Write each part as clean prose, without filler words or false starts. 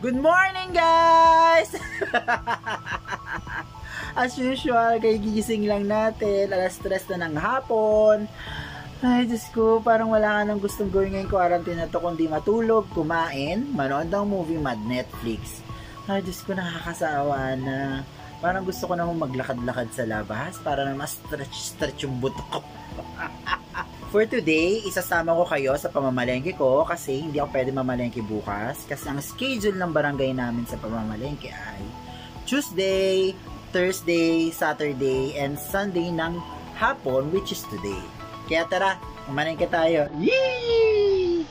Good morning, guys! As usual, gigising lang natin. Alas 3 na ng hapon. Ay, Diyos ko, parang wala ka nang gustong gawin ngayong quarantine na to kundi matulog, kumain, manood ng movie, Netflix. Ay, Diyos ko, nakakasawa na. Parang gusto ko namang maglakad-lakad sa labas para na ma-stretch yung buto ko. For today, isasama ko kayo sa pamamalengke ko kasi hindi ako pwede mamalengke bukas kasi ang schedule ng barangay namin sa pamamalengke ay Tuesday, Thursday, Saturday, and Sunday ng hapon, which is today. Kaya tara, mamalengke tayo. Yee!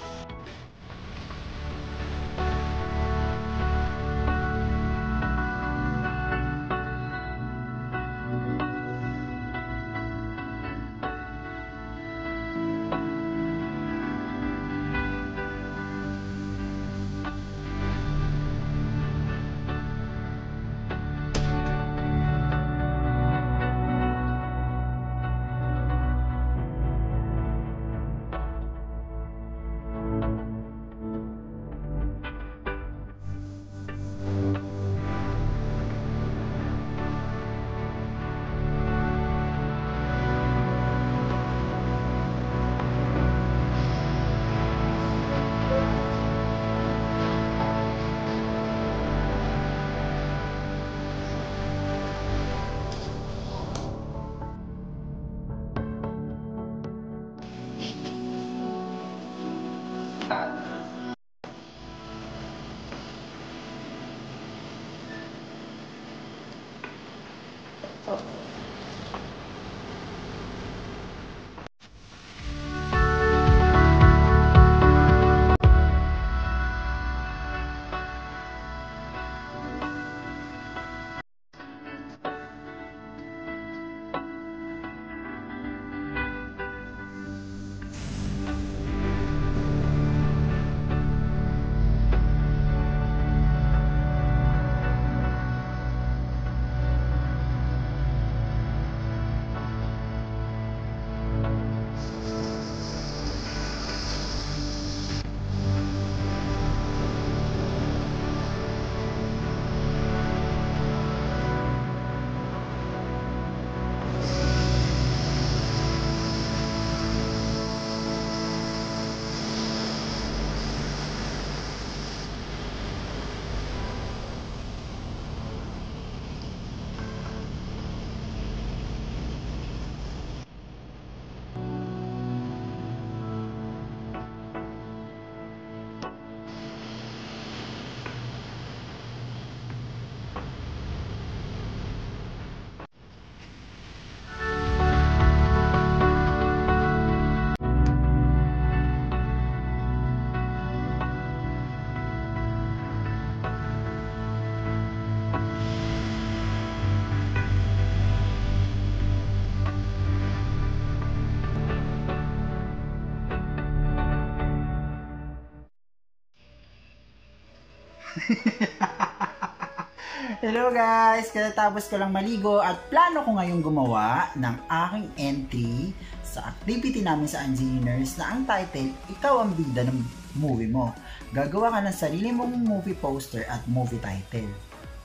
Hello guys! Katatapos ko lang maligo at plano ko ngayong gumawa ng aking entry sa activity namin sa Engineers na ang title, Ikaw ang Bida ng Movie Mo. Gagawa ka ng sarili mong movie poster at movie title.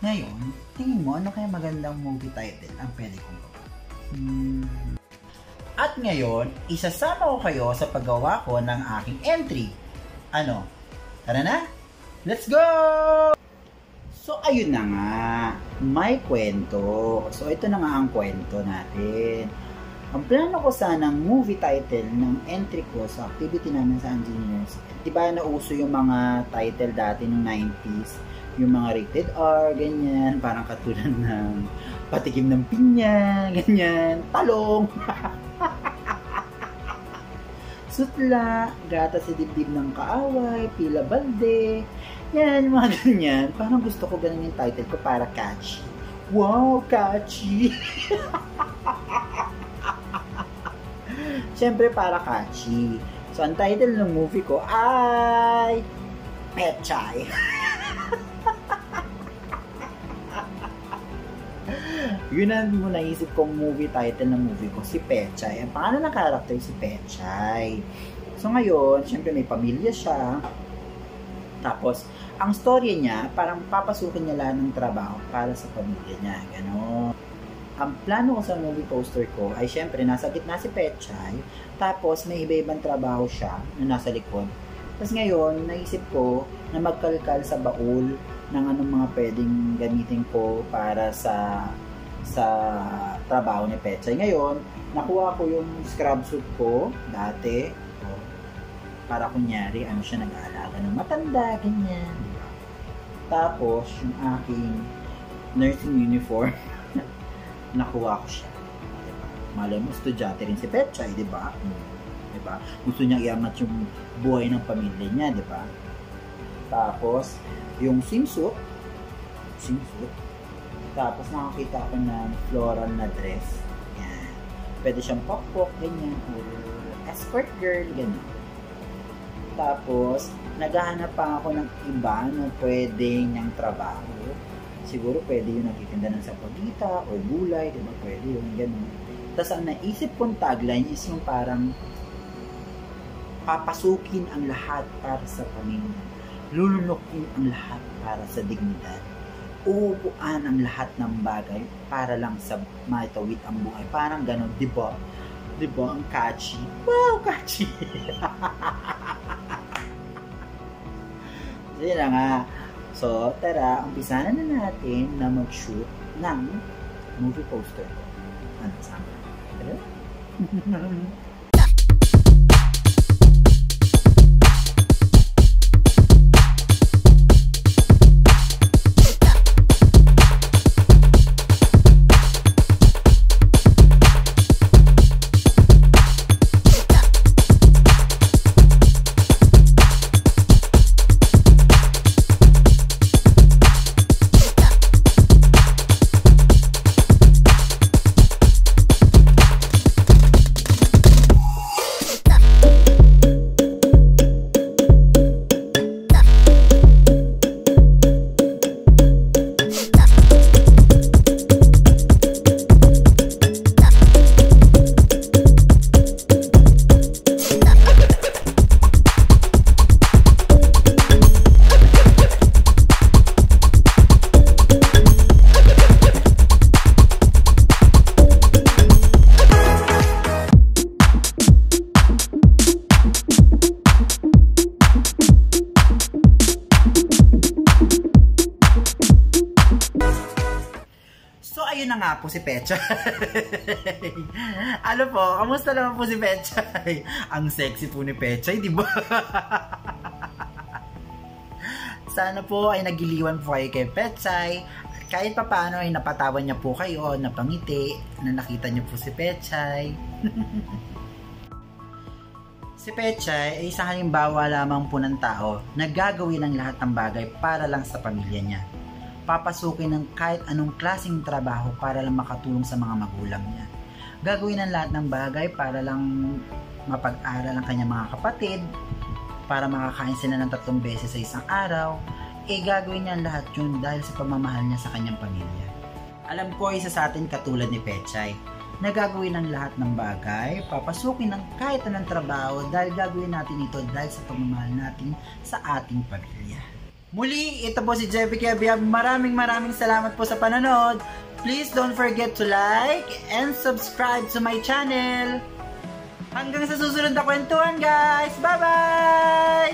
Ngayon, tingin mo ano kaya magandang movie title ang pwede kong gawa? At ngayon, isasama ko kayo sa paggawa ko ng aking entry. Ano? Tara na? Let's go! So, ayun na nga. May kwento. So, ito na nga ang kwento natin. Ang plano ko sanang movie title ng entry ko sa activity namin sa Engineers. Diba nauso yung mga title dati ng 90s? Yung mga rated R, ganyan. Parang katulad ng Patikim ng Pinya, ganyan. Talong. Sutla, Gata sa Dibdib ng Kaaway, Pila Balde. Yan, mga ganyan. Parang gusto ko ganun yung title ko para catchy. Wow, catchy! Siyempre para catchy. So, ang title ng movie ko ay Pechay. Yun ang naisip kong movie title ng movie ko, si Pechay. Ang pangalan ng character si Pechay. So ngayon, syempre may pamilya siya. Tapos, ang story niya, parang papasukin niya lang ng trabaho para sa pamilya niya. Ganon. Ang plano ko sa movie poster ko ay syempre nasa gitna si Petchay, tapos may iba-ibang trabaho siya na nasa likod. Tapos ngayon, naisip ko na magkalkal sa baul ng anong mga pwedeng gamitin ko para sa trabaho ni Petchay. Ngayon, nakuha ko yung scrub suit ko dati. Para kunyari, ano siya, nag-aalaga ng matanda, ganyan. Tapos, yung aking nursing uniform, nakuha ko siya. Diba? Malay mo, estudyante rin si Petchay, diba? Diba? Gusto niya iangat yung buhay ng pamilya niya, diba? Tapos, yung swimsuit, tapos nakakita ko ng floral na dress. Yan. Pwede siyang pop-pop, ganyan, or escort girl, ganyan. Tapos, naghahanap pa ako ng iba na pwede niyang trabaho. Siguro pwede yung nagtitinda ng sapagita o gulay, diba? Pwede yung gano'n. Tapos, ang naisip kong tagline is yung parang papasukin ang lahat para sa pamilya. Lulunukin ang lahat para sa dignidad. Uupuan ang lahat ng bagay para lang sa matawid ang buhay. Parang gano'n, diba? Diba? Ang catchy. Wow, catchy! So, yun na nga. So, tara, umpisahan na natin na mag-shoot ng movie poster ko. Ano sa akin? Tara? Ayun na nga po si Petchay. Ano po, kamusta naman po si Petchay? Ang sexy po ni Petchay, di ba? Sana po ay nagiliwan po kayo kay Petchay. Kahit pa paano ay napatawan niya po kayo, napangiti, na nakita niyo po si Petchay. Si Petchay ay isang halimbawa lamang po ng tao na gagawin ang lahat ng bagay para lang sa pamilya niya. Papasukin ng kahit anong klaseng trabaho para lang makatulong sa mga magulang niya. Gagawin ang lahat ng bagay para lang mapag-aral ang kanyang mga kapatid, para makakain sila ng 3 beses sa isang araw. Gagawin niya lahat yun dahil sa pagmamahal niya sa kanyang pamilya. Alam ko, isa sa atin katulad ni Petchay, na gagawin ang lahat ng bagay, papasukin ng kahit anong trabaho dahil gagawin natin ito dahil sa pagmamahal natin sa ating pamilya. Muli, ito po si Jeffy Kebiab. Maraming salamat po sa panonood. Please don't forget to like and subscribe to my channel. Hanggang sa susunod na kwentuhan, guys. Bye-bye!